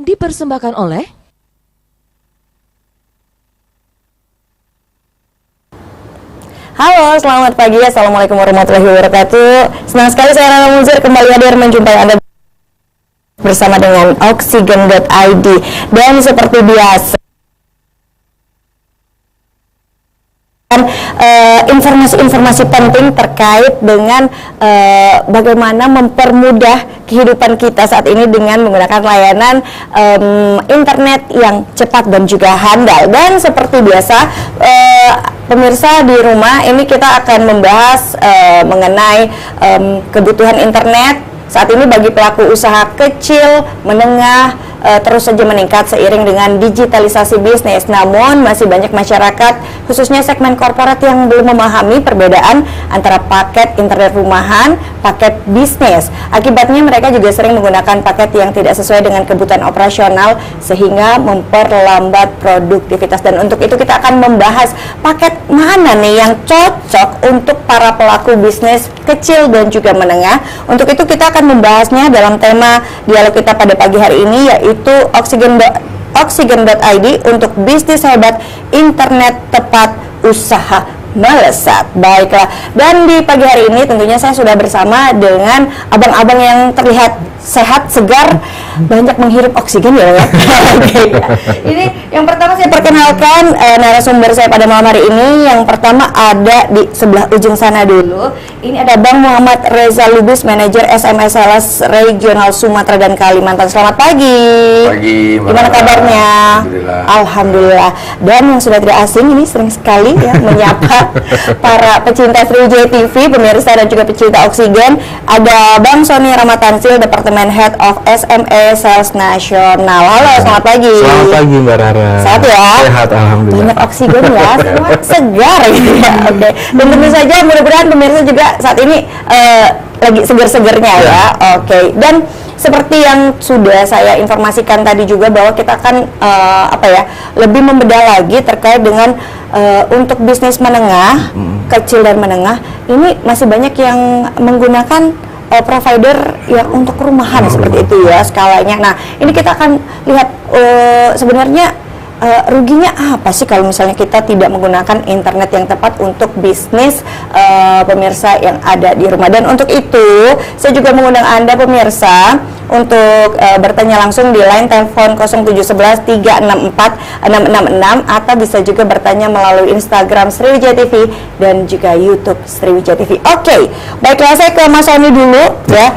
dipersembahkan oleh Halo, selamat pagi. Assalamualaikum warahmatullahi wabarakatuh. Senang sekali saya Nana Muzir kembali hadir menjumpai Anda bersama dengan Oksigen.id. Dan seperti biasa, informasi-informasi penting terkait dengan bagaimana mempermudah kehidupan kita saat ini dengan menggunakan layanan internet yang cepat dan juga handal. Dan seperti biasa, pemirsa di rumah ini kita akan membahas mengenai kebutuhan internet saat ini bagi pelaku usaha kecil, menengah, terus saja meningkat seiring dengan digitalisasi bisnis. Namun masih banyak masyarakat, khususnya segmen korporat, yang belum memahami perbedaan antara paket internet rumahan, paket bisnis. Akibatnya mereka juga sering menggunakan paket yang tidak sesuai dengan kebutuhan operasional sehingga memperlambat produktivitas. Dan untuk itu kita akan membahas paket mana nih yang cocok untuk para pelaku bisnis kecil dan juga menengah. Untuk itu kita akan membahasnya dalam tema dialog kita pada pagi hari ini, yaitu Oksigen.id untuk bisnis hebat, internet tepat, usaha melesat. Baiklah, dan di pagi hari ini tentunya saya sudah bersama dengan abang-abang yang terlihat sehat, segar, banyak menghirup oksigen ya. Oke, ya. Ini yang pertama saya perkenalkan narasumber saya pada malam hari ini. Yang pertama ada di sebelah ujung sana dulu. Ini ada Bang Muhammad Reza Lubis, manajer SMS Sales Regional Sumatera dan Kalimantan. Selamat pagi. Pagi. Gimana kabarnya? Alhamdulillah. Alhamdulillah. Dan yang sudah tidak asing ini sering sekali ya menyapa para pecinta Sriwijaya TV, pemirsa dan juga pecinta Oksigen. Ada Bang Sony Ramatansil, Departemen Head of SMA Sales Nasional. Halo, selamat pagi. Selamat pagi Mbak Rara. Sehat ya? Sehat, alhamdulillah. Banyak oksigen ya, semua segar gitu ya. Oke. Dan tentu saja mudah-mudahan pemirsa juga saat ini lagi segar-segarnya ya. Oke. Dan seperti yang sudah saya informasikan tadi juga, bahwa kita akan lebih membedah lagi terkait dengan untuk bisnis menengah, kecil dan menengah. Ini masih banyak yang menggunakan provider yang untuk rumahan seperti itu ya skalanya. Nah, ini kita akan lihat sebenarnya ruginya apa sih kalau misalnya kita tidak menggunakan internet yang tepat untuk bisnis pemirsa yang ada di rumah. Dan untuk itu saya juga mengundang Anda pemirsa untuk bertanya langsung di line telepon 0711 364 666, atau bisa juga bertanya melalui Instagram Sriwijaya TV dan juga YouTube Sriwijaya TV. Oke, baiklah, saya ke Mas Sony dulu ya.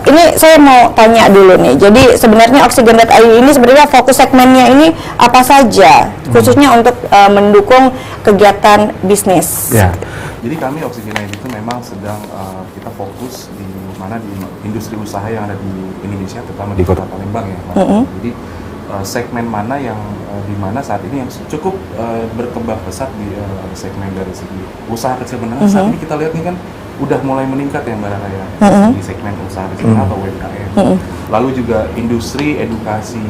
Ini saya mau tanya dulu nih. Jadi sebenarnya Oksigen.id ini sebenarnya fokus segmennya ini apa saja, khususnya untuk mendukung kegiatan bisnis? Ya. Jadi kami Oksigen.id itu memang sedang kita fokus di mana di industri usaha yang ada di Indonesia, terutama di Kota Palembang ya. Jadi segmen mana yang di mana saat ini yang cukup berkembang pesat di segmen dari segi usaha kecil menengah. Saat ini kita lihat nih kan udah mulai meningkat ya Mbak Rara ya, di segmen usaha kecil atau UMKM. Lalu juga industri edukasi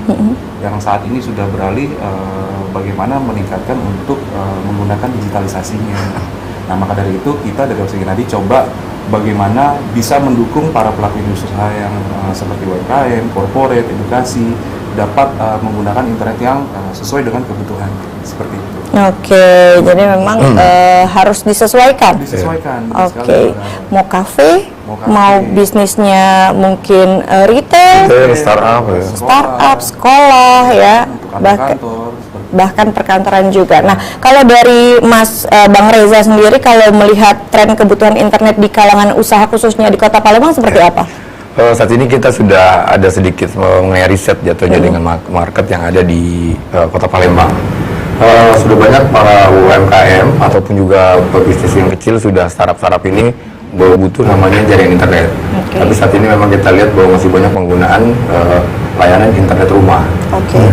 yang saat ini sudah beralih bagaimana meningkatkan untuk menggunakan digitalisasinya. Nah, maka dari itu kita dari Oksigen.id coba bagaimana bisa mendukung para pelaku industri usaha yang seperti UMKM, corporate, edukasi dapat menggunakan internet yang sesuai dengan kebutuhan seperti itu. Oke, jadi memang harus disesuaikan. Disesuaikan. Oke, mau kafe, mau bisnisnya mungkin retail, startup ya. startup, sekolah ya, bahkan perkantoran juga. Nah, kalau dari Mas Bang Reza sendiri, kalau melihat tren kebutuhan internet di kalangan usaha khususnya di Kota Palembang seperti apa? Saat ini kita sudah ada sedikit mengenai riset jatuhnya dengan market yang ada di Kota Palembang. Sudah banyak para UMKM ataupun juga pebisnis yang kecil, sudah startup ini butuh namanya jaringan internet. Tapi saat ini memang kita lihat bahwa masih banyak penggunaan layanan internet rumah.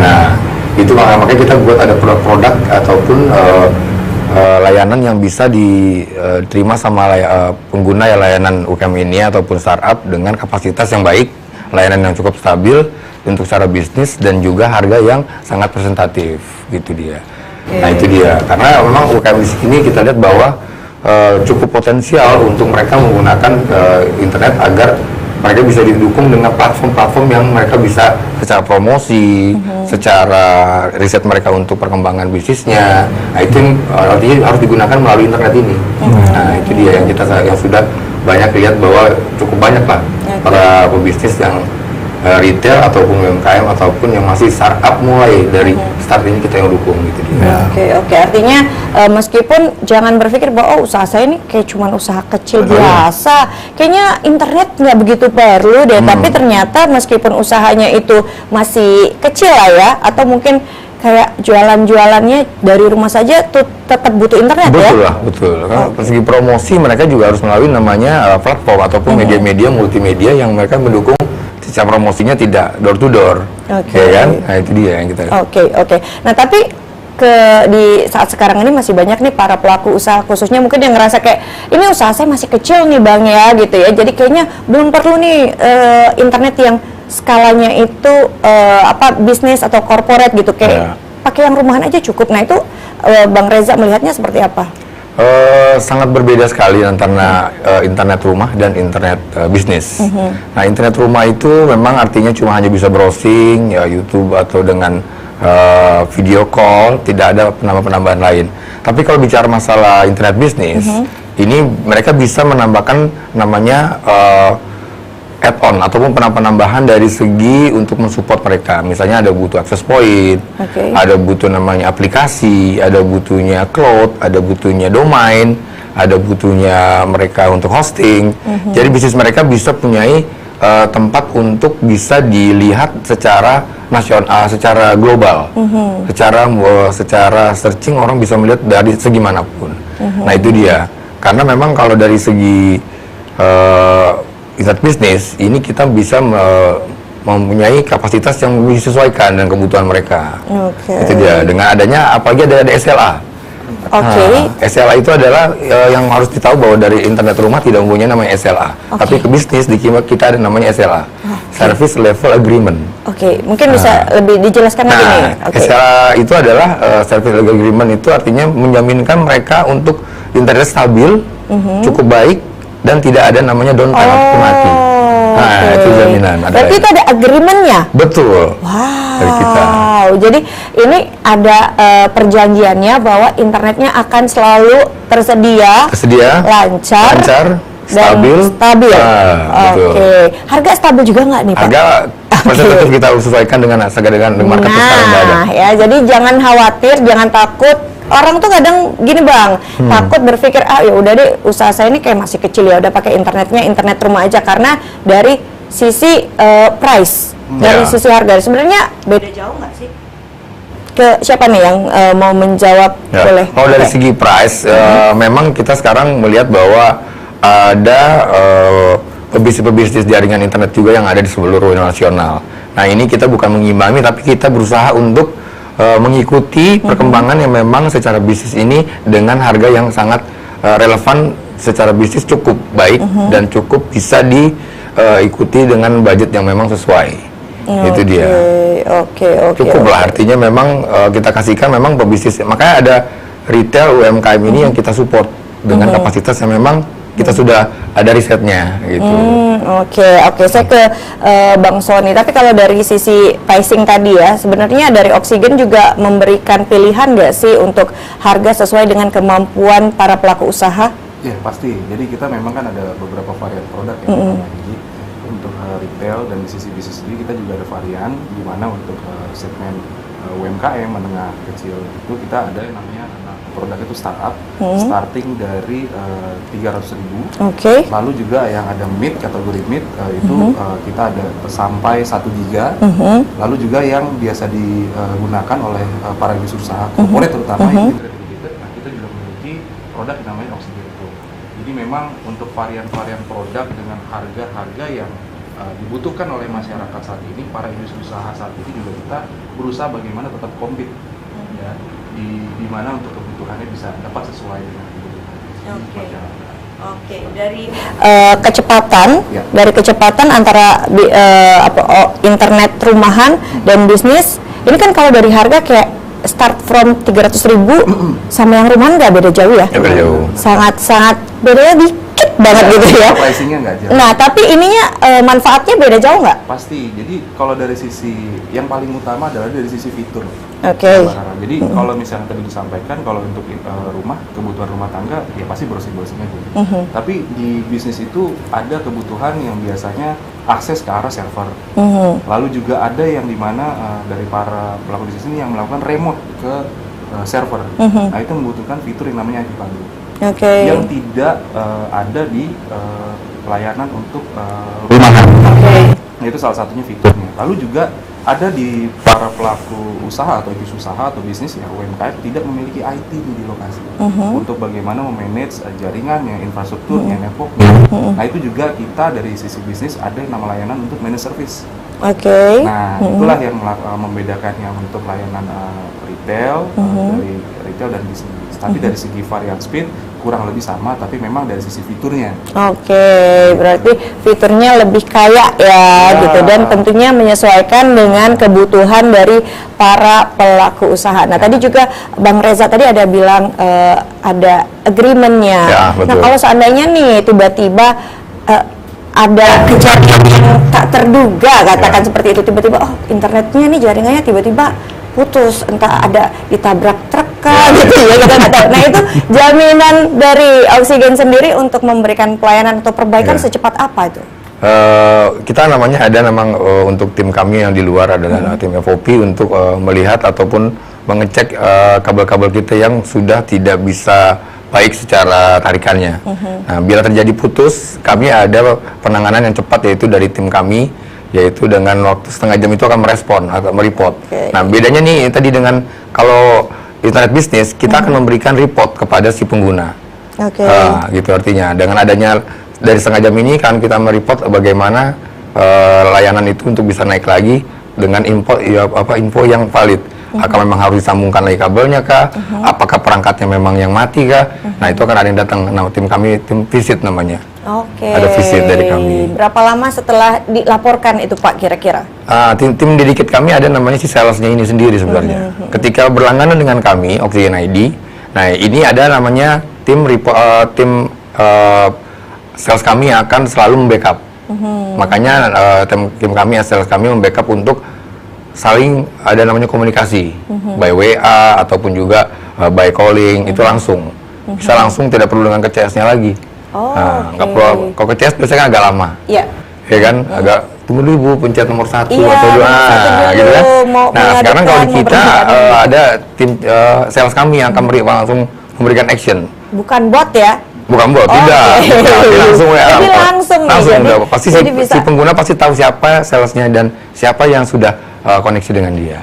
Nah, itu makanya kita buat ada produk-produk ataupun layanan yang bisa diterima sama pengguna ya, layanan UMKM ini ataupun startup dengan kapasitas yang baik, layanan yang cukup stabil untuk secara bisnis dan juga harga yang sangat presentatif gitu dia. Nah, itu dia, karena memang UMKM di sini kita lihat bahwa cukup potensial untuk mereka menggunakan internet agar mereka bisa didukung dengan platform-platform yang mereka bisa secara promosi, secara riset mereka untuk perkembangan bisnisnya. Nah, itu yang artinya harus digunakan melalui internet ini. Nah, itu dia yang yang sudah banyak lihat bahwa cukup banyak lah para pebisnis yang retail ataupun UMKM ataupun yang masih startup mulai dari start ini kita yang dukung gitu dia. Oke. Artinya meskipun jangan berpikir bahwa usaha saya ini kayak cuma usaha kecil biasa, kayaknya internet nggak begitu perlu deh. Tapi ternyata meskipun usahanya itu masih kecil lah ya, atau mungkin kayak jualan-jualannya dari rumah saja tuh tetap butuh internet. Betul ya? lah, betul. Karena segi promosi mereka juga harus melalui namanya platform ataupun media-media multimedia yang mereka mendukung secara promosinya tidak door to door. Ya kan? Nah, itu dia yang kita. Oke. Nah, tapi di saat sekarang ini masih banyak nih para pelaku usaha, khususnya mungkin yang ngerasa kayak ini usaha saya masih kecil nih Bang ya gitu ya. Jadi kayaknya belum perlu nih internet yang skalanya itu bisnis atau corporate gitu, kayak pakai yang rumahan aja cukup. Nah, itu Bang Reza melihatnya seperti apa? Sangat berbeda sekali antara internet rumah dan internet bisnis. Nah, internet rumah itu memang artinya cuma hanya bisa browsing ya YouTube atau dengan video call, tidak ada penambahan lain. Tapi kalau bicara masalah internet bisnis, ini mereka bisa menambahkan namanya add-on ataupun penambahan dari segi untuk mensupport mereka. Misalnya ada butuh access point, ada butuh namanya aplikasi, ada butuhnya cloud, ada butuhnya domain, ada butuhnya mereka untuk hosting. Jadi bisnis mereka bisa punyai tempat untuk bisa dilihat secara nasional, secara global, secara searching orang bisa melihat dari segi manapun. Nah, itu dia. Karena memang kalau dari segi internet bisnis ini kita bisa mempunyai kapasitas yang disesuaikan dengan kebutuhan mereka. Itu dia. Dengan adanya apalagi ada SLA. SLA itu adalah yang harus ditahu bahwa dari internet rumah tidak mempunyai namanya SLA. Tapi ke bisnis di kita ada namanya SLA. Service Level Agreement. Mungkin bisa lebih dijelaskan lagi nih. SLA itu adalah Service Level Agreement, itu artinya menjaminkan mereka untuk internet stabil, cukup baik, dan tidak ada namanya downtime atau mati. Nah, itu jaminan. Berarti itu ada agreement-nya? Betul. Dari kita. Jadi ini ada perjanjiannya bahwa internetnya akan selalu tersedia, lancar, stabil. Harga stabil juga nggak nih Pak? Harga tetap kita sesuaikan dengan market sekarang yang ada. Ya, jadi jangan khawatir, jangan takut. Orang tuh kadang gini Bang, takut berpikir ya udah deh usaha saya ini kayak masih kecil ya udah pakai internet rumah aja, karena dari sisi price, dari sisi harga sebenarnya beda jauh nggak sih? Ke siapa nih yang mau menjawab? Boleh. Dari segi price, memang kita sekarang melihat bahwa ada pebisnis jaringan internet juga yang ada di seluruh nasional. Nah, ini kita bukan mengimbangi, tapi kita berusaha untuk mengikuti perkembangan yang memang secara bisnis ini dengan harga yang sangat relevan secara bisnis, cukup baik dan cukup bisa diikuti dengan budget yang memang sesuai. Itu dia. Cukup lah, artinya memang kita kasihkan memang pebisnis. Makanya ada retail UMKM ini yang kita support dengan kapasitas yang memang kita sudah ada risetnya gitu. Oke, saya ke Bang Sony. Tapi kalau dari sisi pricing tadi ya, sebenarnya dari Oksigen juga memberikan pilihan nggak sih untuk harga sesuai dengan kemampuan para pelaku usaha? Ya pasti. Jadi kita memang kan ada beberapa varian produk ya. Jadi untuk retail dan di sisi bisnis sendiri kita juga ada varian di mana untuk segmen UMKM menengah kecil itu kita ada yang namanya produk itu startup, starting dari 300.000. Lalu juga yang ada mid, kategori mid itu kita ada sampai 1 giga. Lalu juga yang biasa digunakan oleh para bisnis usaha corporate terutama ini nah, kita juga memiliki produk yang namanya Oksigen Pro. Jadi memang untuk varian-varian produk dengan harga-harga yang dibutuhkan oleh masyarakat saat ini, para industri usaha saat ini juga kita berusaha bagaimana tetap kompet ya, di mana untuk kebutuhannya bisa dapat sesuai dengan kebutuhan. Dari kecepatan antara internet rumahan dan bisnis, ini kan kalau dari harga kayak start from 300.000 sama yang rumahan nggak beda jauh ya? Beda jauh. Sangat bedanya dikit banget gitu ya. Pricingnya nggak jauh. Nah, tapi ininya manfaatnya beda jauh nggak? Pasti. Jadi kalau dari sisi yang paling utama adalah dari sisi fitur. Oke. Jadi kalau misalnya tadi disampaikan kalau untuk rumah, kebutuhan rumah tangga ya pasti browsing-browsing aja. Tapi di bisnis itu ada kebutuhan yang biasanya akses ke arah server. Lalu juga ada yang dimana dari para pelaku bisnis ini yang melakukan remote ke server. Nah itu membutuhkan fitur yang namanya IP Pandu. Yang tidak ada di pelayanan untuk rumahan. Nah, itu salah satunya fiturnya. Lalu juga ada di para pelaku usaha atau usaha atau bisnis ya UMKM tidak memiliki IT di lokasi untuk bagaimana memanage jaringannya, infrastrukturnya, networknya. Nah itu juga kita dari sisi bisnis ada yang nama layanan untuk managed service. Nah itulah yang membedakan yang untuk layanan retail dari retail dan bisnis. Tapi dari segi varian speed kurang lebih sama, tapi memang dari sisi fiturnya. Berarti fiturnya lebih kaya ya, gitu, dan tentunya menyesuaikan dengan kebutuhan dari para pelaku usaha. Nah, tadi juga Bang Reza tadi ada bilang ada agreement-nya. Nah, kalau seandainya nih tiba-tiba ada kejadian yang tak terduga, katakan seperti itu, tiba-tiba internetnya nih jaringannya tiba-tiba putus, entah ada ditabrak truk gitu ya, kita nggak tahu. Nah itu jaminan dari Oksigen sendiri untuk memberikan pelayanan atau perbaikan secepat apa itu? Kita namanya ada memang untuk tim kami yang di luar adalah tim FOP untuk melihat ataupun mengecek kabel-kabel kita yang sudah tidak bisa baik secara tarikannya. Nah, bila terjadi putus, kami ada penanganan yang cepat yaitu dari tim kami, yaitu dengan waktu setengah jam itu akan merespon atau mereport. Nah bedanya nih tadi dengan kalau internet bisnis kita akan memberikan report kepada si pengguna. Gitu artinya dengan adanya dari setengah jam ini kan kita mereport bagaimana layanan itu untuk bisa naik lagi dengan info yang valid. Apakah memang harus disambungkan lagi kabelnya kah? Apakah perangkatnya memang yang mati kah? Nah itu akan ada yang datang. Nah tim kami tim visit namanya. Ada visit dari kami. Berapa lama setelah dilaporkan itu Pak kira-kira? Tim dedicated kami ada namanya si salesnya ini sendiri sebenarnya. Ketika berlangganan dengan kami Oksigen ID, nah ini ada namanya tim sales kami yang akan selalu membackup. Makanya tim kami sales kami membackup untuk saling ada namanya komunikasi by WA ataupun juga by calling itu langsung bisa langsung, tidak perlu dengan ke CS-nya lagi. Nggak perlu, kalau ke CS biasanya kan agak lama, ya kan, agak tunggu dulu Bu pencet nomor 1 atau 2 gitu kan. Nah sekarang kalau di kita ada tim sales kami yang akan langsung memberikan action. Bukan bot ya? Bukan bot, tidak. Langsung WA. Langsung pasti si pengguna pasti tahu siapa salesnya dan siapa yang sudah koneksi dengan dia.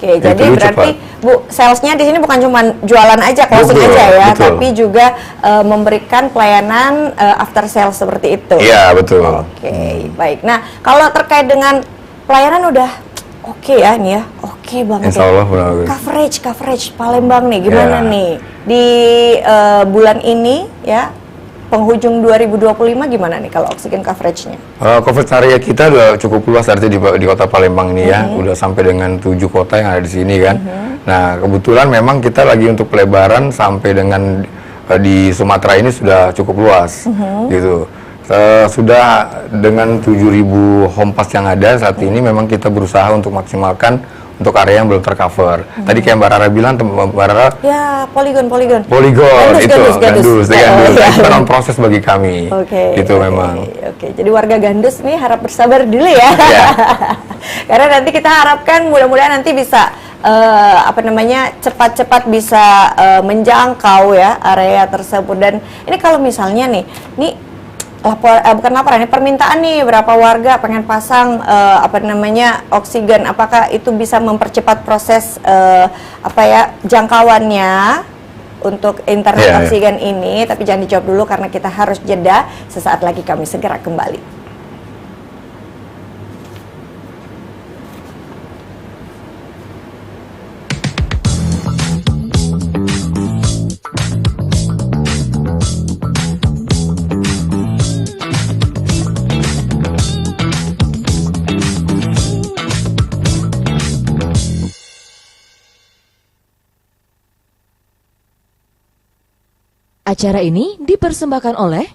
Jadi berarti Bu, salesnya di sini bukan cuma jualan aja, closing aja ya, tapi juga memberikan pelayanan after sales seperti itu. Iya, betul. Baik. Nah, kalau terkait dengan pelayanan udah ya nih ya, banget. Insya Allah, coverage Palembang nih gimana nih di bulan ini ya? Penghujung 2025 gimana nih kalau Oksigen coverage-nya? Coverage area kita udah cukup luas artinya di kota Palembang ini ya, udah sampai dengan 7 kota yang ada di sini kan. Nah kebetulan memang kita lagi untuk pelebaran sampai dengan di Sumatera ini sudah cukup luas gitu. Sudah dengan 7.000 home pass yang ada saat ini memang kita berusaha untuk maksimalkan untuk area yang belum tercover. Tadi kayak Mbak Rara bilang, Mbak Rara ya poligon gandus itu kan proses bagi kami. Itu memang. Jadi warga Gandus nih harap bersabar dulu ya. Karena nanti kita harapkan mudah-mudahan nanti bisa cepat-cepat bisa menjangkau ya area tersebut. Dan ini kalau misalnya nih bukan laporan, ini permintaan nih berapa warga pengen pasang Oksigen, apakah itu bisa mempercepat proses jangkauannya untuk internet Oksigen ini? Tapi jangan dijawab dulu karena kita harus jeda. Sesaat lagi kami segera kembali. Acara ini dipersembahkan oleh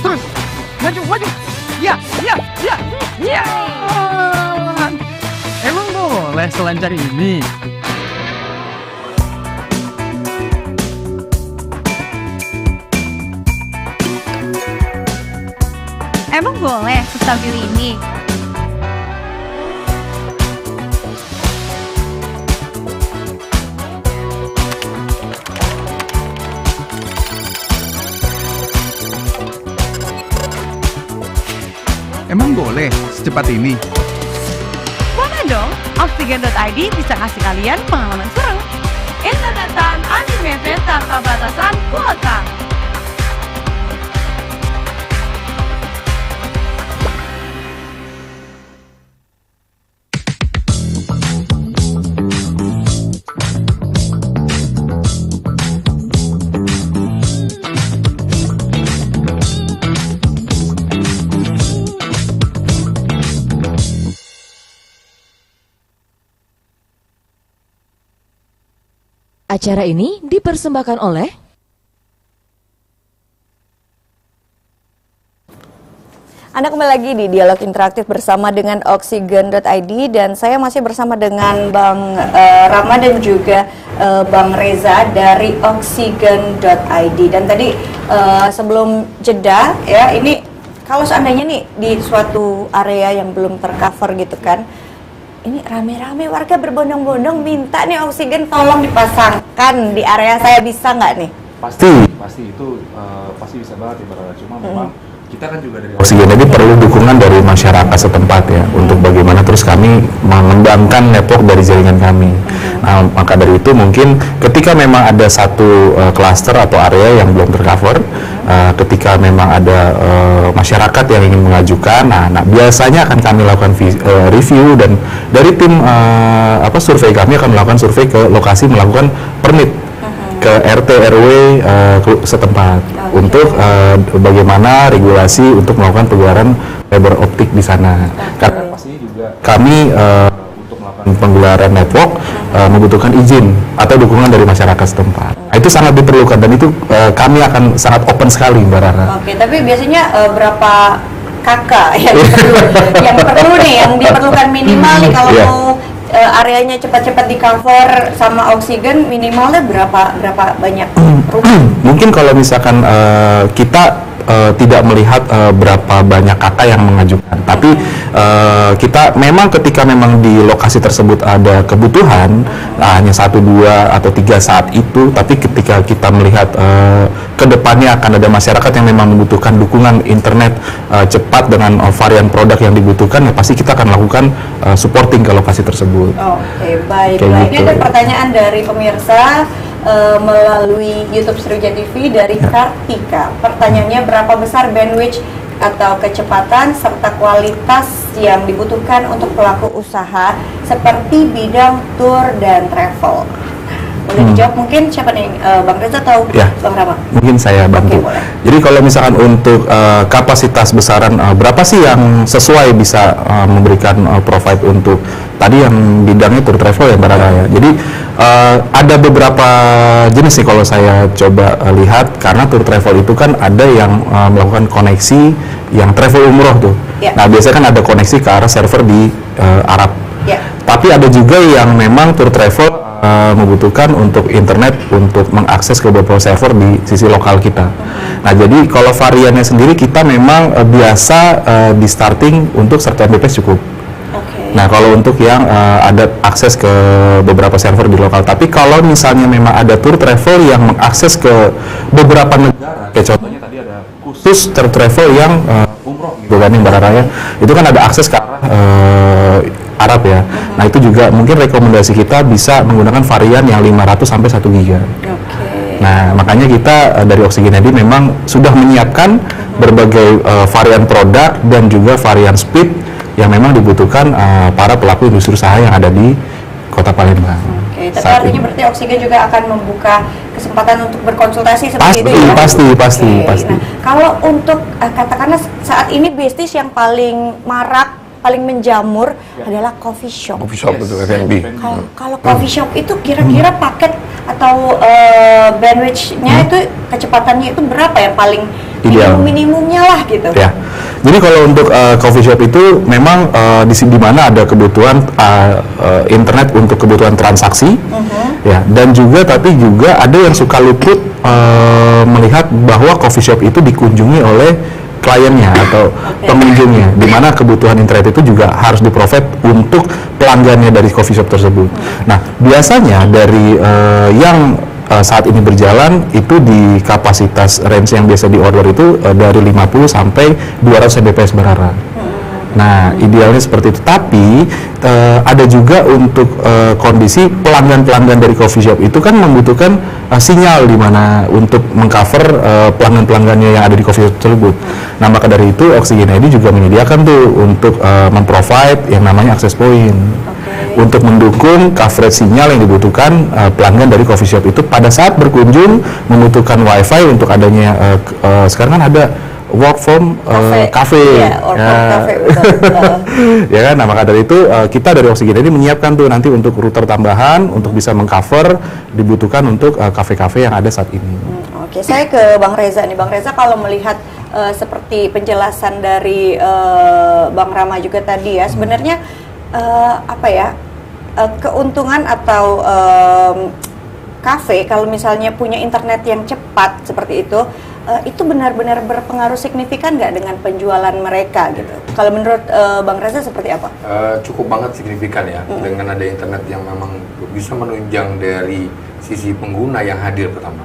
Terus, maju, maju. Ya, ya, ya, ya. Emang boleh selancar ini? Emang boleh sestabil ini? Emang boleh secepat ini? Boleh dong, Oksigen.id bisa kasih kalian pengalaman seru. Internetan unlimited tanpa batasan kuota. Acara ini dipersembahkan oleh Anda kembali lagi di Dialog Interaktif bersama dengan Oksigen.id dan saya masih bersama dengan Bang Rama dan juga Bang Reza dari Oksigen.id. Dan tadi sebelum jeda ya, ini kalau seandainya nih di suatu area yang belum tercover gitu kan, ini rame-rame warga berbondong-bondong minta nih oksigen tolong dipasangkan di area saya, bisa nggak nih? Pasti itu pasti bisa banget ya Mbak. Cuma memang kita kan juga dari Oksigen ini perlu dukungan dari masyarakat setempat ya, untuk bagaimana terus kami mengembangkan network dari jaringan kami. Nah, maka dari itu mungkin ketika memang ada satu klaster atau area yang belum tercover, ketika memang ada masyarakat yang ingin mengajukan, nah biasanya akan kami lakukan review dan dari tim survei kami akan melakukan survei ke lokasi, melakukan permit ke RT RW setempat untuk bagaimana regulasi untuk melakukan penggelaran fiber optik di sana. Karena pastinya juga kami untuk melakukan penggelaran network membutuhkan izin atau dukungan dari masyarakat setempat. Nah, itu sangat diperlukan dan itu kami akan sangat open sekali Mbak Rara. Oke, tapi biasanya berapa kakak yang perlu nih, yang diperlukan minimal nih kalau Iya. mau areanya cepat-cepat di cover sama oksigen, minimalnya berapa banyak rumah? Mungkin kalau misalkan kita tidak melihat berapa banyak kakak yang mengajukan, tapi kita memang ketika memang di lokasi tersebut ada kebutuhan hanya 1, 2 atau 3 saat itu, tapi ketika kita melihat ke depannya akan ada masyarakat yang memang membutuhkan dukungan internet cepat dengan varian produk yang dibutuhkan, ya pasti kita akan lakukan supporting ke lokasi tersebut. Oke, baik. Kayak Ini gitu. ada pertanyaan dari pemirsa melalui YouTube Seruja TV dari Kartika. Pertanyaannya, berapa besar bandwidth atau kecepatan serta kualitas yang dibutuhkan untuk pelaku usaha seperti bidang tour dan travel? Boleh dijawab mungkin siapa nih, Bang Reza atau Ya. Bang Rama? Mungkin saya bantu. Oke, boleh. Jadi kalau misalkan untuk kapasitas besaran berapa sih yang sesuai bisa memberikan provide untuk tadi yang bidangnya tour travel ya Mbak Rara ya. Jadi ada beberapa jenis sih kalau saya coba lihat, karena tour travel itu kan ada yang melakukan koneksi yang travel umroh tuh. Ya. Nah biasanya kan ada koneksi ke arah server di Arab. Ya. Tapi ada juga yang memang tour travel membutuhkan untuk internet untuk mengakses ke beberapa server di sisi lokal kita. Nah, jadi kalau variannya sendiri kita memang biasa di starting untuk 1 Mbps cukup. Oke. Nah, kalau untuk yang ada akses ke beberapa server di lokal, tapi kalau misalnya memang ada tour travel yang mengakses ke beberapa negara, kayak contohnya tadi ada khusus tour travel yang umroh gitu. bukan yang Mbak Rara ya, itu kan ada akses ke arah Arab ya. Nah itu juga mungkin rekomendasi kita bisa menggunakan varian yang 500 sampai 1 giga. Oke. Nah makanya kita dari Oksigen.id memang sudah menyiapkan berbagai varian produk dan juga varian speed yang memang dibutuhkan para pelaku industri usaha yang ada di Kota Palembang. Oke, tapi saat artinya ini. berarti Oksigen juga akan membuka kesempatan kesempatan untuk berkonsultasi seperti Pasti, itu ya? pasti. Nah, kalau untuk katakanlah saat ini bisnis yang paling marak, paling menjamur adalah coffee shop. Coffee shop itu F&B. Kalau coffee shop itu kira-kira paket atau bandwidth-nya itu kecepatannya itu berapa yang paling Ideal. minimumnya lah gitu? Ya, jadi kalau untuk coffee shop itu memang di mana ada kebutuhan internet untuk kebutuhan transaksi, ya, dan juga tapi juga ada yang suka luput melihat bahwa coffee shop itu dikunjungi oleh kliennya atau pengunjungnya, di mana kebutuhan internet itu juga harus di-provide untuk pelanggannya dari coffee shop tersebut. Nah, biasanya dari yang saat ini berjalan itu di kapasitas range yang biasa di-order itu dari 50 sampai 200 Mbps per arah. Nah, idealnya seperti itu. Tapi ada juga untuk kondisi pelanggan-pelanggan dari coffee shop itu kan membutuhkan sinyal di mana untuk mengcover pelanggan-pelanggannya yang ada di coffee shop tersebut. Nah, maka dari itu Oxygen ID juga menyediakan tuh untuk memprovide yang namanya access point. Untuk mendukung coverage sinyal yang dibutuhkan pelanggan dari coffee shop itu pada saat berkunjung membutuhkan wifi untuk adanya sekarang kan ada work from cafe. Iya, work from cafe, betul. Ya kan, nah maka dari itu kita dari Oxygen ini menyiapkan tuh nanti untuk router tambahan untuk bisa mengcover dibutuhkan untuk kafe-kafe yang ada saat ini. Oke, saya ke Bang Reza nih. Bang Reza kalau melihat seperti penjelasan dari Bang Rama juga tadi ya, sebenarnya keuntungan atau kafe kalau misalnya punya internet yang cepat seperti itu benar-benar berpengaruh signifikan nggak dengan penjualan mereka gitu? Kalau menurut Bang Reza seperti apa? Cukup banget signifikan ya, dengan ada internet yang memang bisa menunjang dari sisi pengguna yang hadir pertama.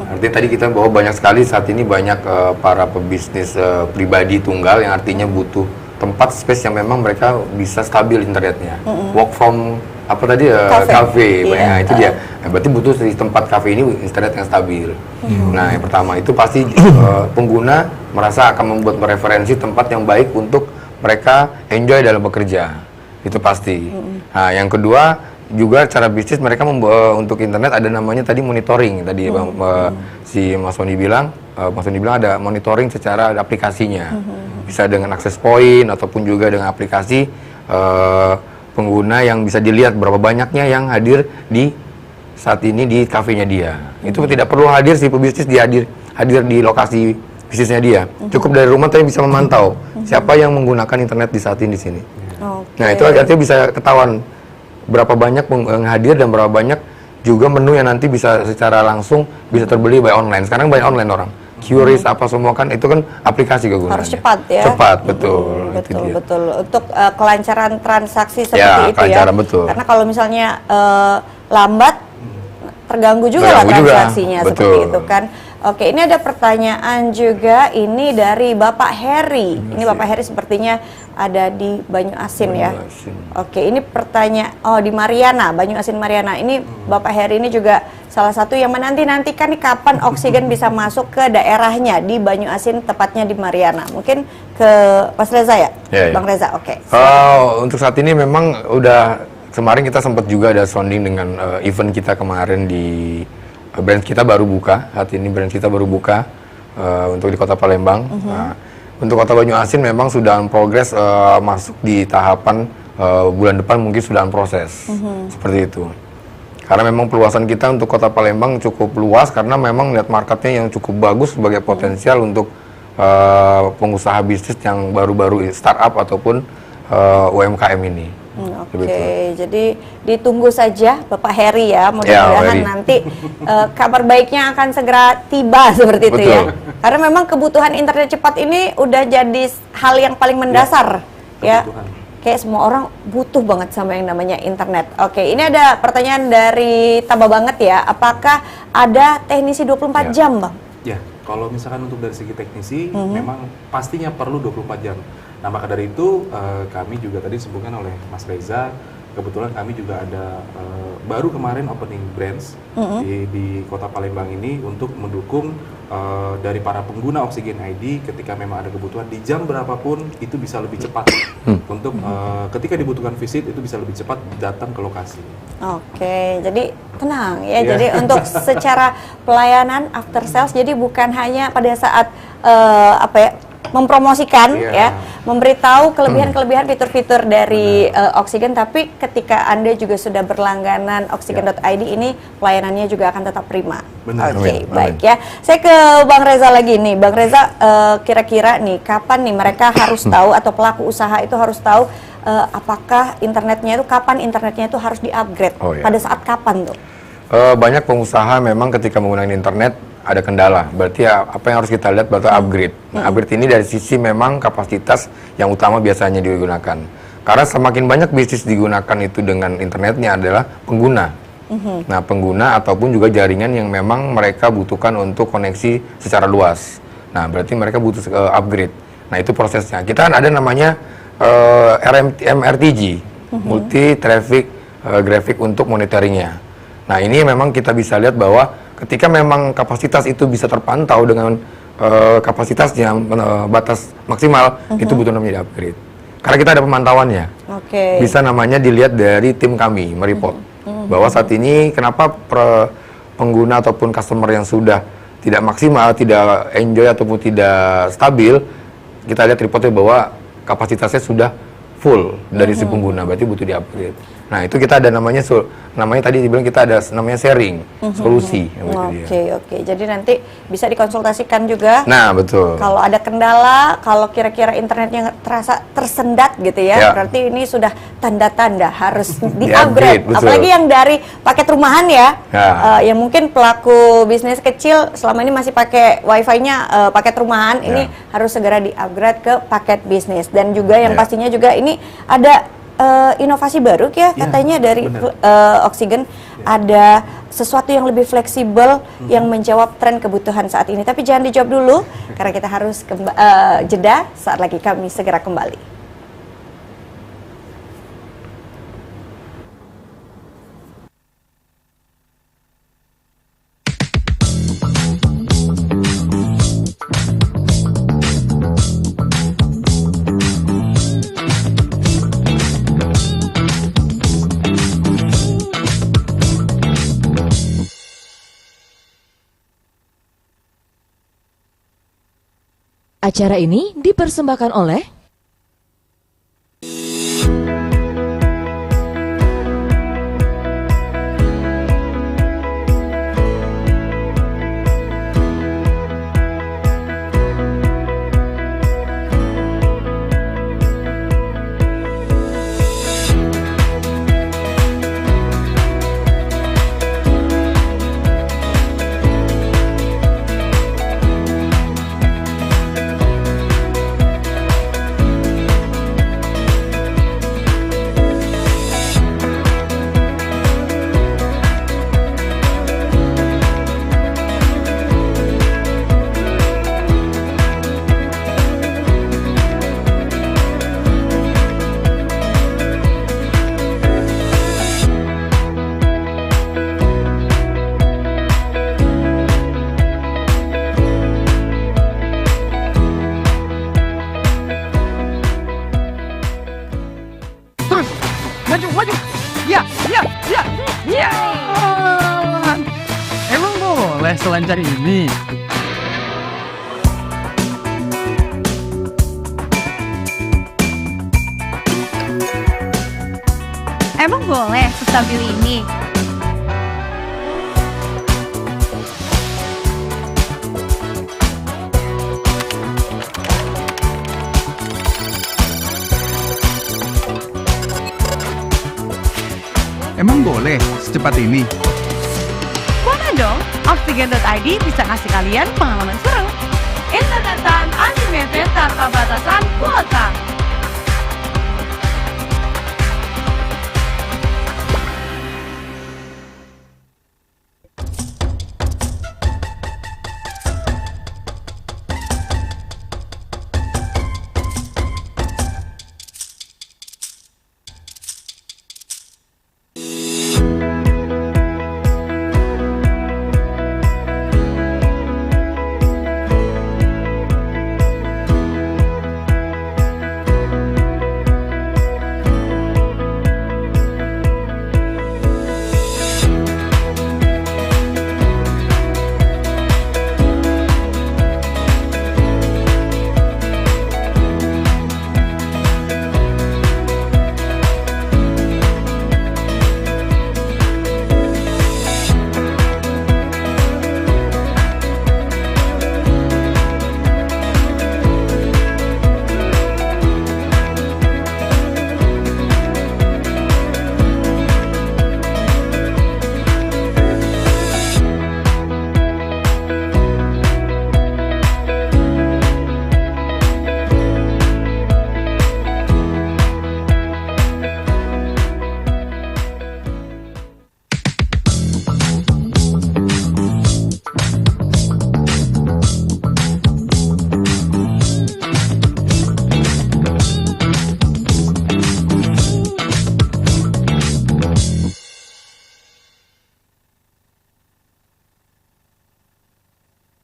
Artinya tadi kita bahwa banyak sekali saat ini banyak para pebisnis pribadi tunggal yang artinya butuh tempat space yang memang mereka bisa stabil internetnya. Work from cafe. Nah, itu dia. Nah, berarti butuh di tempat cafe ini internet yang stabil. Nah, yang pertama itu pasti pengguna merasa akan membuat referensi tempat yang baik untuk mereka enjoy dalam bekerja. Itu pasti. Nah, yang kedua juga cara bisnis mereka untuk internet ada namanya tadi monitoring. Tadi si Mas Sony bilang ada monitoring secara aplikasinya. Bisa dengan access point ataupun juga dengan aplikasi pengguna yang bisa dilihat berapa banyaknya yang hadir di saat ini di kafenya dia. Itu tidak perlu hadir si pebisnis, dia hadir di lokasi bisnisnya dia. Cukup dari rumah tapi bisa memantau siapa yang menggunakan internet di saat ini di sini. Nah, itu artinya bisa ketahuan berapa banyak yang hadir dan berapa banyak juga menu yang nanti bisa secara langsung bisa terbeli by online. Sekarang banyak online orang. QRIS apa semua kan itu kan aplikasi kegunaannya. Harus cepat ya. Cepat, betul. Betul. Untuk kelancaran transaksi seperti itu ya. Betul. Karena kalau misalnya lambat terganggu juga lah transaksinya seperti itu kan. Oke, ini ada pertanyaan juga ini dari Bapak Heri. Ini Bapak Heri sepertinya ada di Banyu Asin ya. Oke, ini pertanyaan di Mariana, Banyu Asin Mariana. Ini Bapak Heri ini juga salah satu yang menanti-nantikan nih kapan Oxygen bisa masuk ke daerahnya di Banyu Asin, tepatnya di Mariana. Mungkin ke Mas Reza ya? Bang Reza, oke. Untuk saat ini memang udah kemarin kita sempat juga ada sounding dengan event kita kemarin di brand kita baru buka, saat ini brand kita baru buka untuk di Kota Palembang. Nah, untuk Kota Banyu Asin memang sudah progres masuk di tahapan bulan depan mungkin sudah proses seperti itu. Karena memang peluasan kita untuk Kota Palembang cukup luas karena memang lihat marketnya yang cukup bagus sebagai potensial untuk pengusaha bisnis yang baru-baru startup ataupun UMKM ini. Oke, jadi ditunggu saja Bapak Heri ya, mudah-mudahan nanti kabar baiknya akan segera tiba seperti itu ya. Karena memang kebutuhan internet cepat ini udah jadi hal yang paling mendasar ya. Kayak semua orang butuh banget sama yang namanya internet. Oke, ini ada pertanyaan dari Taba Banget ya, apakah ada teknisi 24 jam Bang? Ya, kalau misalkan untuk dari segi teknisi memang pastinya perlu 24 jam. Nah, maka dari itu kami juga tadi disebutkan oleh Mas Reza kebetulan kami juga ada baru kemarin opening branch di Kota Palembang ini untuk mendukung dari para pengguna Oksigen ID ketika memang ada kebutuhan di jam berapapun itu bisa lebih cepat untuk ketika dibutuhkan visit itu bisa lebih cepat datang ke lokasi. Oke, jadi tenang ya. Jadi untuk secara pelayanan after sales, jadi bukan hanya pada saat mempromosikan ya, memberitahu kelebihan-kelebihan fitur-fitur dari Oksigen, tapi ketika Anda juga sudah berlangganan Oksigen.id ini pelayanannya juga akan tetap prima. Oke, baik ya. Saya ke Bang Reza lagi nih. Bang Reza, kira-kira nih kapan nih mereka harus tahu atau pelaku usaha itu harus tahu apakah kapan internetnya itu harus di-upgrade? Pada saat kapan tuh? Banyak pengusaha memang ketika menggunakan internet ada kendala, berarti apa yang harus kita lihat berarti upgrade. Nah, upgrade ini dari sisi memang kapasitas yang utama biasanya digunakan. Karena semakin banyak bisnis digunakan itu dengan internetnya adalah pengguna. Nah, pengguna ataupun juga jaringan yang memang mereka butuhkan untuk koneksi secara luas. Nah, berarti mereka butuh upgrade. Nah, itu prosesnya. Kita kan ada namanya MRTG, Multi Traffic Graphic untuk monitoringnya. Nah, ini memang kita bisa lihat bahwa ketika memang kapasitas itu bisa terpantau dengan kapasitasnya batas maksimal, itu butuh namanya di-upgrade. Karena kita ada pemantauannya. Bisa namanya dilihat dari tim kami, mereport. Bahwa saat ini kenapa pengguna ataupun customer yang sudah tidak maksimal, tidak enjoy ataupun tidak stabil, kita lihat reportnya bahwa kapasitasnya sudah full dari si pengguna, berarti butuh di-upgrade. Nah, itu kita ada namanya tadi dibilang kita ada namanya sharing solusi. Oke. Jadi nanti bisa dikonsultasikan juga. Nah, betul. Kalau ada kendala, kalau kira-kira internetnya terasa tersendat gitu ya, berarti ini sudah tanda-tanda harus di-upgrade. Apalagi yang dari paket rumahan ya, yang mungkin pelaku bisnis kecil selama ini masih pakai wifi-nya paket rumahan, ini harus segera di-upgrade ke paket bisnis. Dan juga yang pastinya juga ini ada inovasi baru ya katanya dari Oksigen, ada sesuatu yang lebih fleksibel yang menjawab tren kebutuhan saat ini. Tapi jangan dijawab dulu karena kita harus jeda, saat lagi kami segera kembali. Acara ini dipersembahkan oleh Maju. Ya. Emang boleh selancar ini? Emang boleh sestabil ini? Emang boleh secepat ini? Boleh dong, Oksigen.id bisa ngasih kalian pengalaman seru. Internetan unlimited tanpa batasan kuota.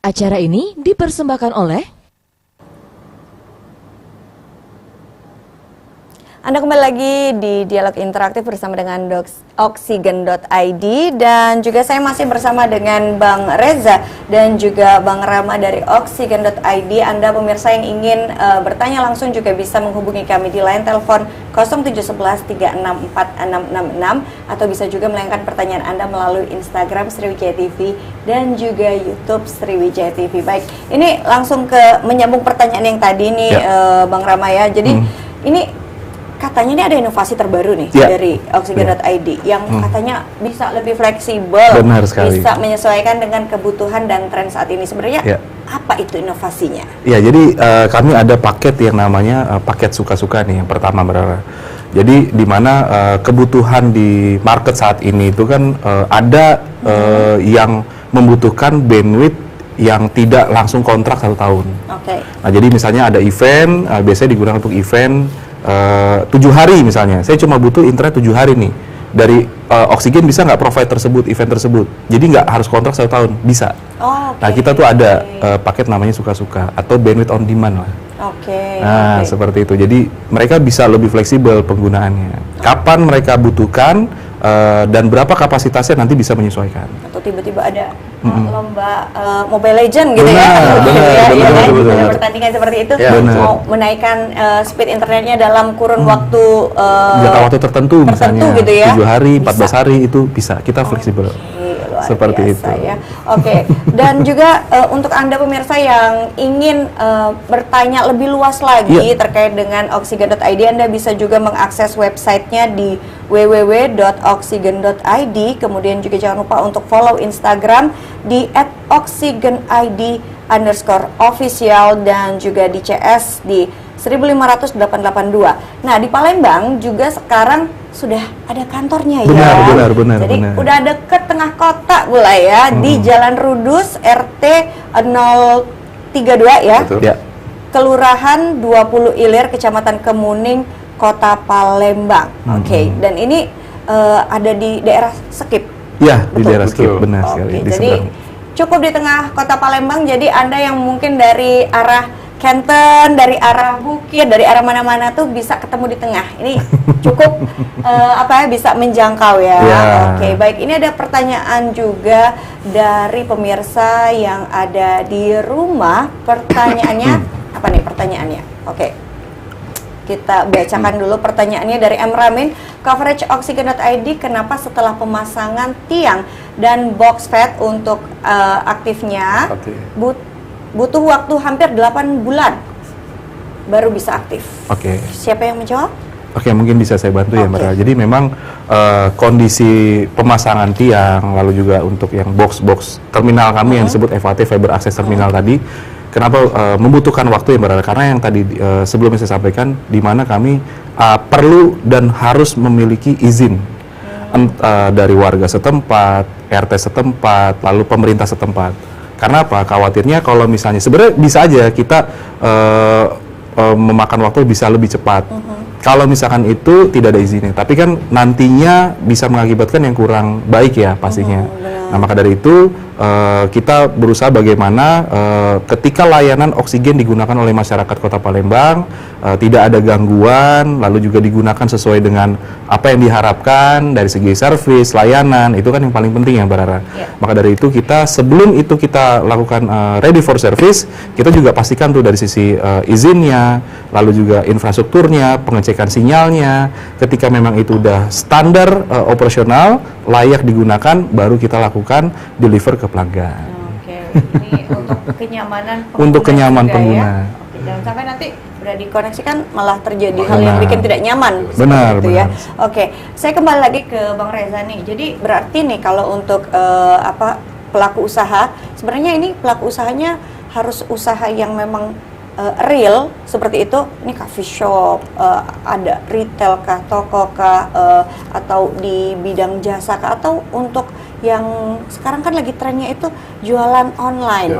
Acara ini dipersembahkan oleh Anda kembali lagi di Dialog Interaktif bersama dengan Oksigen.id dan juga saya masih bersama dengan Bang Reza dan juga Bang Rama dari Oksigen.id. Anda pemirsa yang ingin bertanya langsung juga bisa menghubungi kami di line telepon 0711364666 atau bisa juga melayangkan pertanyaan Anda melalui Instagram Sriwijaya TV dan juga YouTube Sriwijaya TV. Baik, ini langsung ke menyambung pertanyaan yang tadi nih Bang Rama ya. Jadi ini katanya ini ada inovasi terbaru nih dari Oksigen.id yang katanya bisa lebih fleksibel, bisa menyesuaikan dengan kebutuhan dan tren saat ini. Sebenarnya apa itu inovasinya? Ya, jadi kami ada paket yang namanya paket suka-suka nih yang pertama berarti. Jadi di mana kebutuhan di market saat ini itu kan ada yang membutuhkan bandwidth yang tidak langsung kontrak 1 tahun. Nah, jadi misalnya ada event, biasanya digunakan untuk event 7 hari misalnya, saya cuma butuh internet 7 hari nih dari Oksigen bisa nggak provide tersebut, event tersebut, jadi nggak harus kontrak 1 tahun, bisa. Nah, kita tuh ada paket namanya suka-suka atau bandwidth on demand lah. Nah, seperti itu, jadi mereka bisa lebih fleksibel penggunaannya, kapan mereka butuhkan dan berapa kapasitasnya nanti bisa menyesuaikan. Atau tiba-tiba ada lomba Mobile Legend gitu benar. Pertandingan seperti itu mau menaikkan speed internetnya dalam kurun waktu jangka waktu tertentu misalnya gitu ya, 7 hari, 14 hari itu bisa, kita fleksibel. Seperti itu ya. Dan juga untuk Anda pemirsa yang ingin bertanya lebih luas lagi terkait dengan Oksigen.id, Anda bisa juga mengakses websitenya di www.oksigen.id. Kemudian juga jangan lupa untuk follow Instagram di @oksigenid_official dan juga di CS di 15882. Nah, di Palembang juga sekarang sudah ada kantornya benar, jadi udah deket tengah kota pula ya, di Jalan Rudus RT 032 ya. Kelurahan 20 Ilir, Kecamatan Kemuning, Kota Palembang. Dan ini ada di daerah Skip. Ya, di daerah Skip, benar sekali. Jadi cukup di tengah Kota Palembang. Jadi Anda yang mungkin dari arah Kenten, dari arah Bukit, dari arah mana-mana tuh bisa ketemu di tengah. Ini cukup bisa menjangkau ya. Baik, ini ada pertanyaan juga dari pemirsa yang ada di rumah. Pertanyaannya apa nih pertanyaannya? Kita bacakan dulu pertanyaannya dari M. Ramin. Coverage Oksigen.id, kenapa setelah pemasangan tiang dan box fed untuk aktifnya butuh waktu hampir 8 bulan baru bisa aktif? Siapa yang menjawab? Mungkin bisa saya bantu ya, Mbak. Jadi memang kondisi pemasangan tiang, lalu juga untuk yang box terminal kami yang disebut FAT, Fiber Access Terminal tadi, kenapa membutuhkan waktu ya, Mbak? Karena yang tadi sebelumnya saya sampaikan, di mana kami perlu dan harus memiliki izin dari warga setempat, RT setempat, lalu pemerintah setempat. Karena apa? Khawatirnya kalau misalnya sebenarnya bisa aja kita memakan waktu bisa lebih cepat. Kalau misalkan itu tidak ada izinnya, tapi kan nantinya bisa mengakibatkan yang kurang baik ya pastinya. Nah, maka dari itu kita berusaha bagaimana ketika layanan oksigen digunakan oleh masyarakat Kota Palembang tidak ada gangguan, lalu juga digunakan sesuai dengan apa yang diharapkan dari segi servis, layanan, itu kan yang paling penting ya, Mbak Rara. Maka dari itu kita sebelum itu kita lakukan ready for service, kita juga pastikan tuh dari sisi izinnya, lalu juga infrastrukturnya, pengecekan sinyalnya. Ketika memang itu udah standar operasional, layak digunakan, baru kita lakukan deliver ke pelanggan. Ini untuk kenyamanan pengguna. Untuk kenyamanan pengguna. Ya. Jangan sampai nanti udah dikoneksikan malah terjadi hal yang bikin tidak nyaman. Benar. Ya. Saya kembali lagi ke Bang Reza nih. Jadi berarti nih kalau untuk pelaku usaha, sebenarnya ini pelaku usahanya harus usaha yang memang real seperti itu. Ini coffee shop, ada retail kah, toko kah, atau di bidang jasa kah, atau untuk yang sekarang kan lagi trennya itu jualan online,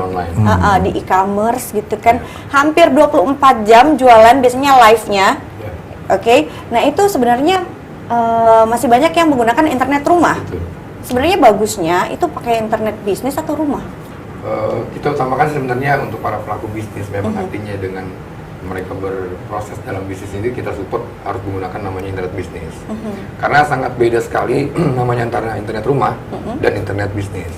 di e-commerce gitu kan, hampir 24 jam jualan, biasanya live-nya. Nah itu sebenarnya masih banyak yang menggunakan internet rumah. Sebenarnya bagusnya itu pakai internet bisnis atau rumah? Kita utamakan sebenarnya untuk para pelaku bisnis memang artinya dengan mereka berproses dalam bisnis ini kita support harus menggunakan namanya internet bisnis. Karena sangat beda sekali namanya antara internet rumah dan internet bisnis.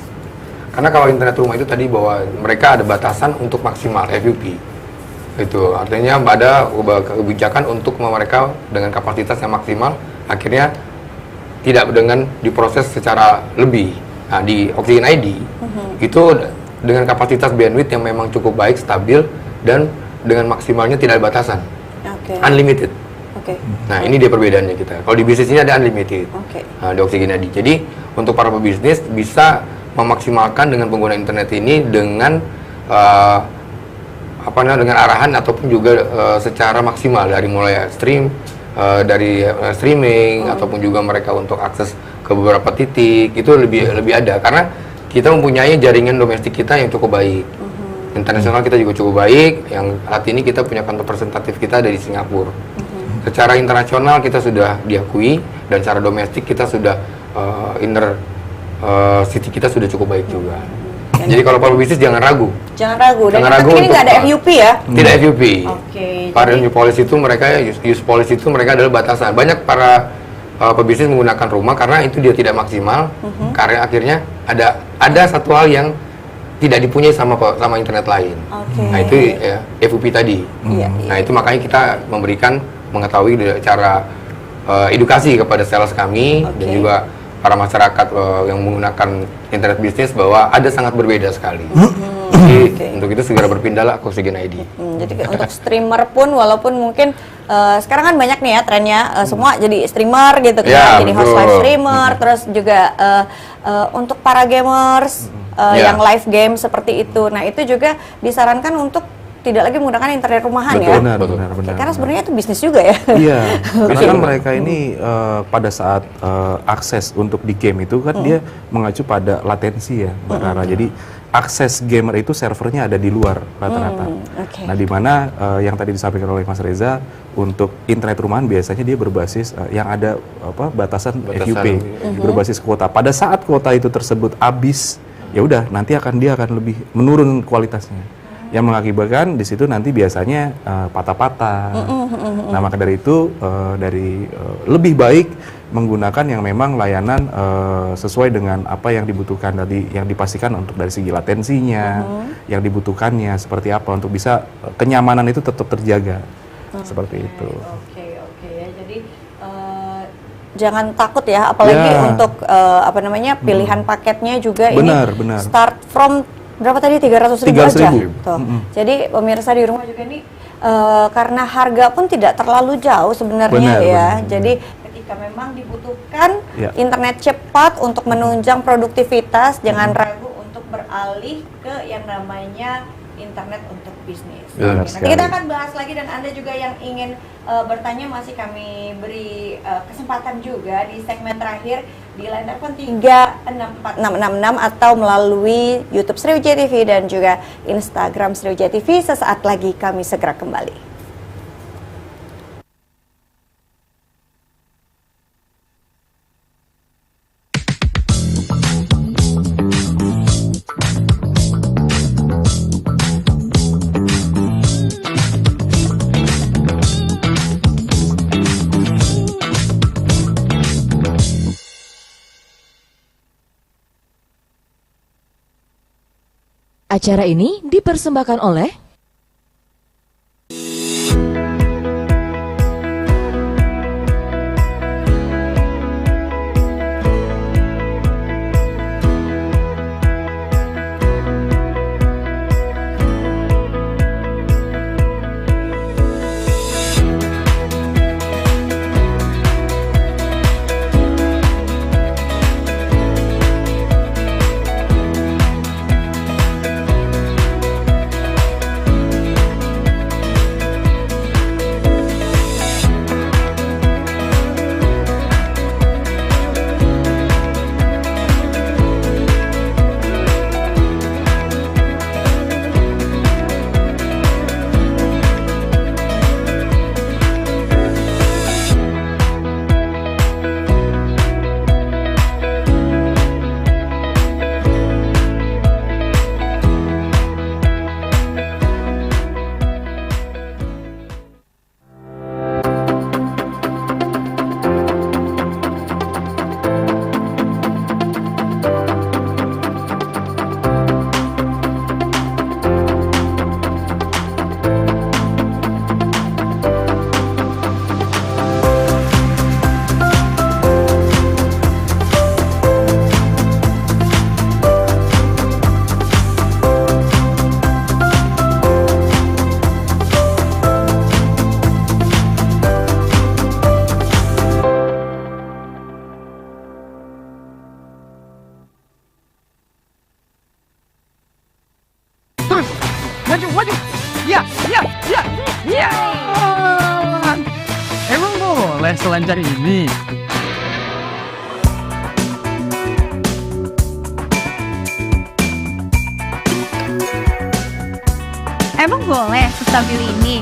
Karena kalau internet rumah itu tadi bahwa mereka ada batasan untuk maksimal FUP. Itu artinya ada kebijakan untuk mereka dengan kapasitas yang maksimal akhirnya tidak dengan diproses secara lebih. Nah, di Oxygen ID itu dengan kapasitas bandwidth yang memang cukup baik, stabil dan dengan maksimalnya tidak ada batasan. Unlimited. Nah, ini dia perbedaannya kita. Kalau di bisnis ini ada unlimited. Nah, di Oxygen ID. Jadi untuk para pebisnis bisa memaksimalkan dengan pengguna internet ini dengan dengan arahan ataupun juga secara maksimal dari mulai streaming ataupun juga mereka untuk akses ke beberapa titik itu lebih ada karena kita mempunyai jaringan domestik kita yang cukup baik. Internasional kita juga cukup baik, yang saat ini kita punya kantor representatif kita dari Singapura. Secara internasional kita sudah diakui dan secara domestik kita sudah city kita sudah cukup baik juga. Jadi kalau para bisnis jangan ragu. Jangan ragu. Dan ini nggak ada FUP ya? Tidak FUP. Para jadi... use policy itu mereka adalah batasan. Banyak para pebisnis menggunakan rumah karena itu dia tidak maksimal. Karena akhirnya ada satu hal yang tidak dipunyai sama internet lain. Nah itu ya, FUP tadi. Nah itu makanya kita mengetahui cara edukasi kepada sales kami dan juga para masyarakat yang menggunakan internet bisnis bahwa ada sangat berbeda sekali. Jadi untuk itu segera berpindahlah ke Oxygen ID. Jadi untuk streamer pun walaupun mungkin sekarang kan banyak nih ya trennya semua jadi streamer gitu kan, jadi host live streamer, terus juga untuk para gamers yang live game seperti itu. Nah itu juga disarankan untuk tidak lagi menggunakan internet rumahan. Benar. Karena sebenarnya itu bisnis juga ya. Iya, karena kan mereka ini pada saat akses untuk di game itu kan dia mengacu pada latensi ya, Mbak Rara. Jadi akses gamer itu servernya ada di luar rata-rata. Nah, di mana yang tadi disampaikan oleh Mas Reza untuk internet rumahan biasanya dia berbasis yang ada batasan FUP, berbasis kuota. Pada saat kuota itu tersebut habis, ya udah nanti dia akan lebih menurun kualitasnya. Yang mengakibatkan di situ nanti biasanya patah-patah. Nah maka dari itu lebih baik menggunakan yang memang layanan sesuai dengan apa yang dibutuhkan tadi, yang dipastikan untuk dari segi latensinya, yang dibutuhkannya seperti apa untuk bisa kenyamanan itu tetap terjaga seperti itu. Oke ya, jadi jangan takut ya, apalagi untuk pilihan paketnya juga benar. Start from berapa tadi 300.000 aja. Tuh. Jadi pemirsa di rumah juga nih karena harga pun tidak terlalu jauh sebenarnya ya. Jadi ketika memang dibutuhkan internet cepat untuk menunjang produktivitas, jangan ragu untuk beralih ke yang namanya internet untuk bisnis. Nanti kita akan bahas lagi dan Anda juga yang ingin bertanya masih kami beri kesempatan juga di segmen terakhir di line telepon 364666 atau melalui YouTube Sriwijaya TV dan juga Instagram Sriwijaya TV. Sesaat lagi kami segera kembali. Acara ini dipersembahkan oleh Maju, maju. Ya, ya, ya, ya. Emang boleh selancar ini? Emang boleh sestabil ini?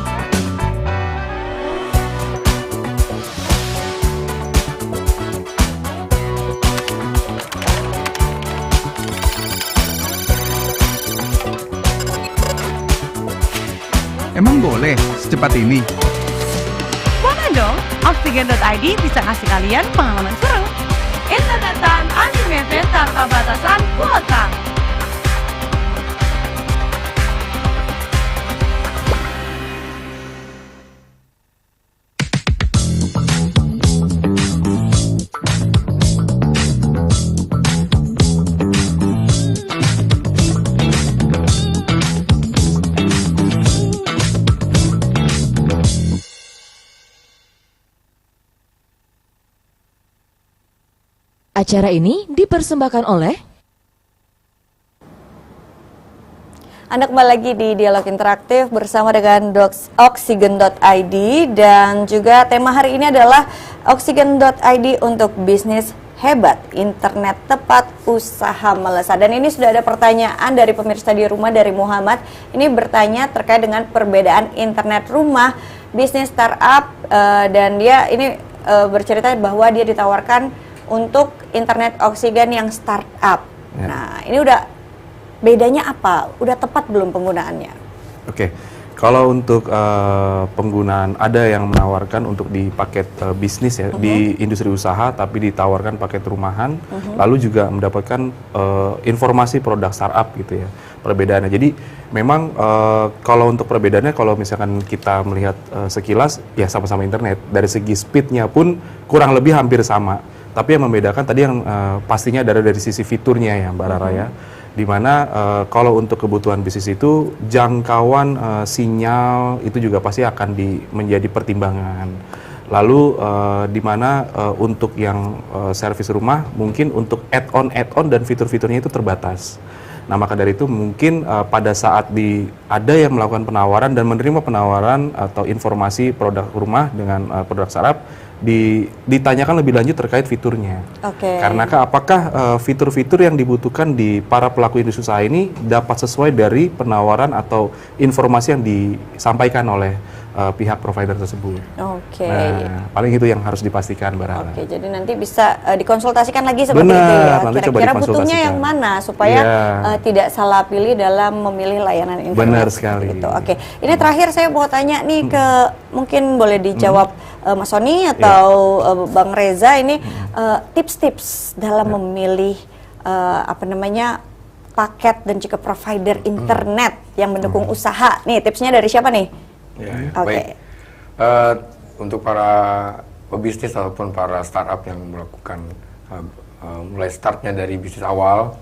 Emang boleh secepat ini? Boleh dong, Oksigen.id bisa kasih kalian pengalaman seru. Internetan unlimited tanpa batasan kuota. Acara ini dipersembahkan oleh Anda kembali lagi di Dialog Interaktif bersama dengan Oksigen.id dan juga tema hari ini adalah Oksigen.id untuk bisnis hebat, internet tepat, usaha melesat. Dan ini sudah ada pertanyaan dari pemirsa di rumah dari Muhammad. Ini bertanya terkait dengan perbedaan internet rumah, bisnis startup dan dia ini bercerita bahwa dia ditawarkan untuk internet Oksigen yang startup. Ya. Nah, ini udah bedanya apa? Udah tepat belum penggunaannya? Oke, kalau untuk penggunaan ada yang menawarkan untuk di paket bisnis ya, di industri usaha tapi ditawarkan paket rumahan, lalu juga mendapatkan informasi produk startup gitu ya, perbedaannya. Jadi memang kalau untuk perbedaannya, kalau misalkan kita melihat sekilas ya sama-sama internet, dari segi speednya pun kurang lebih hampir sama. Tapi yang membedakan tadi yang pastinya dari sisi fiturnya ya Mbak Rara ya. Dimana kalau untuk kebutuhan bisnis itu jangkauan sinyal itu juga pasti akan menjadi pertimbangan. Lalu dimana untuk yang servis rumah mungkin untuk add-on dan fitur-fiturnya itu terbatas. Nah maka dari itu mungkin pada saat ada yang melakukan penawaran dan menerima penawaran atau informasi produk rumah dengan produk startup, ditanyakan lebih lanjut terkait fiturnya. Oke. Karena apakah fitur-fitur yang dibutuhkan di para pelaku industri usaha ini dapat sesuai dari penawaran atau informasi yang disampaikan oleh pihak provider tersebut. Oke. Nah, paling itu yang harus dipastikan, Mbak Rara. Oke, jadi nanti bisa dikonsultasikan lagi seperti Benar, itu ya. nanti coba Kira-kira butuhnya dikonsultasikan. yang mana supaya tidak salah pilih dalam memilih layanan internet. Benar sekali. Gitu. Oke, ini terakhir saya mau tanya nih ke mungkin boleh dijawab Mas Sony atau Bang Reza ini tips-tips dalam memilih paket dan juga provider internet yang mendukung usaha. Nih tipsnya dari siapa nih? Ya, Oke. baik. Untuk para pebisnis ataupun para startup yang melakukan mulai startnya dari bisnis awal,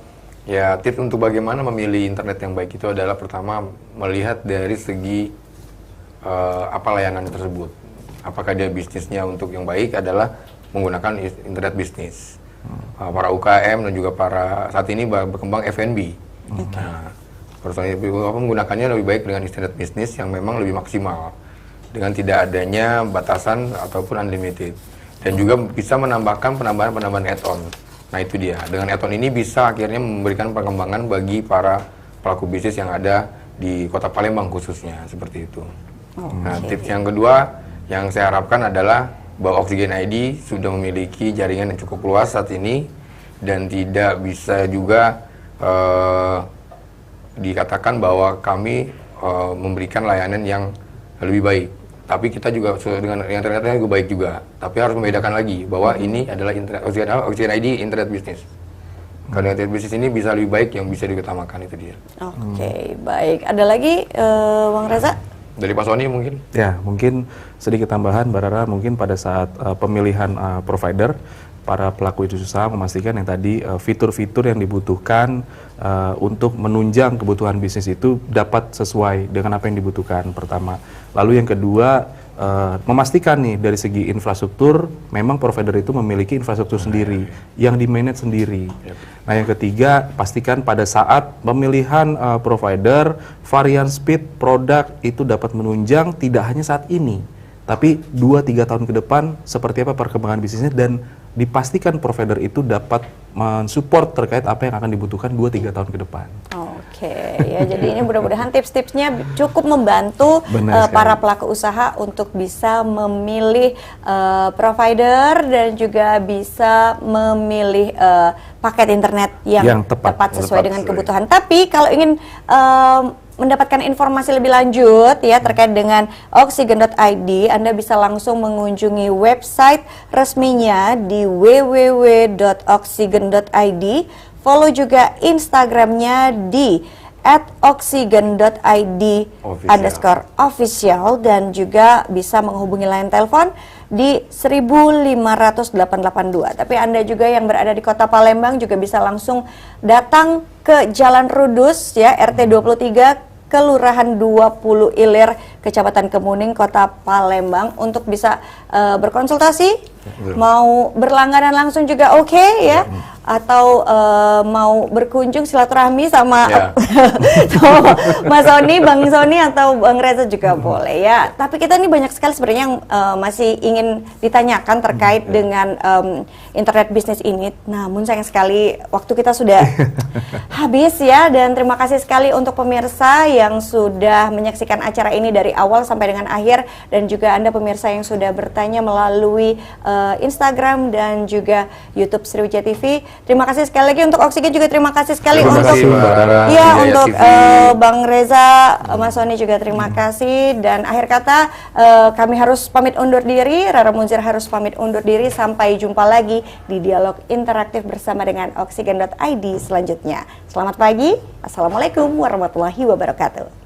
ya tips untuk bagaimana memilih internet yang baik itu adalah pertama melihat dari segi apa layanan tersebut. Apakah dia bisnisnya untuk yang baik adalah menggunakan internet bisnis. Para UKM dan juga saat ini berkembang F&B. Nah, menggunakannya lebih baik dengan internet bisnis yang memang lebih maksimal dengan tidak adanya batasan ataupun unlimited, dan juga bisa menambahkan penambahan add-on. Nah itu dia, dengan add-on ini bisa akhirnya memberikan perkembangan bagi para pelaku bisnis yang ada di Kota Palembang khususnya, seperti itu. Nah tips yang kedua yang saya harapkan adalah bahwa Oksigen.id sudah memiliki jaringan yang cukup luas saat ini dan tidak bisa juga dikatakan bahwa kami memberikan layanan yang lebih baik, tapi kita juga dengan yang internetnya juga baik juga. Tapi harus membedakan lagi bahwa ini adalah Oksigen.id internet bisnis. Karena internet bisnis ini bisa lebih baik, yang bisa diutamakan itu dia. Oke, baik. Ada lagi Bang Reza? Dari Pak Sony mungkin? Ya, mungkin sedikit tambahan Mbak Rara, mungkin pada saat pemilihan provider, para pelaku industri usaha memastikan yang tadi fitur-fitur yang dibutuhkan untuk menunjang kebutuhan bisnis itu dapat sesuai dengan apa yang dibutuhkan pertama. Lalu yang kedua, memastikan nih dari segi infrastruktur, memang provider itu memiliki infrastruktur sendiri yang di-manage sendiri. Nah yang ketiga, pastikan pada saat pemilihan provider, varian speed produk itu dapat menunjang tidak hanya saat ini, tapi 2-3 tahun ke depan seperti apa perkembangan bisnisnya, dan dipastikan provider itu dapat mensupport terkait apa yang akan dibutuhkan 2-3 tahun ke depan. Oke, ya jadi ini mudah-mudahan tips-tipsnya cukup membantu para pelaku usaha untuk bisa memilih provider dan juga bisa memilih paket internet yang tepat sesuai dengan kebutuhan. Tapi kalau ingin mendapatkan informasi lebih lanjut ya terkait dengan Oksigen.id, Anda bisa langsung mengunjungi website resminya di www.oksigen.id. Follow juga Instagramnya di @oksigen.id_official dan juga bisa menghubungi line telepon di 15882. Tapi Anda juga yang berada di Kota Palembang juga bisa langsung datang ke Jalan Rudus ya, RT 23 Kelurahan 20 Ilir, Kecamatan Kemuning, Kota Palembang untuk bisa berkonsultasi, mau berlangganan langsung juga oke ya, atau mau berkunjung silaturahmi sama Mas Sony, Bang Sony atau Bang Reza juga boleh ya. Tapi kita ini banyak sekali sebenarnya yang masih ingin ditanyakan terkait dengan internet bisnis ini. Namun sayang sekali waktu kita sudah habis ya, dan terima kasih sekali untuk pemirsa yang sudah menyaksikan acara ini dari awal sampai dengan akhir, dan juga Anda pemirsa yang sudah bertanya melalui Instagram dan juga YouTube Sriwijaya TV. Terima kasih sekali lagi untuk Oksigen, juga terima kasih sekali untuk Bang Reza, Mas Sony juga terima kasih. Dan akhir kata kami harus pamit undur diri, Rara Munzir harus pamit undur diri. Sampai jumpa lagi di dialog interaktif bersama dengan Oksigen.id selanjutnya. Selamat pagi, Assalamualaikum warahmatullahi wabarakatuh.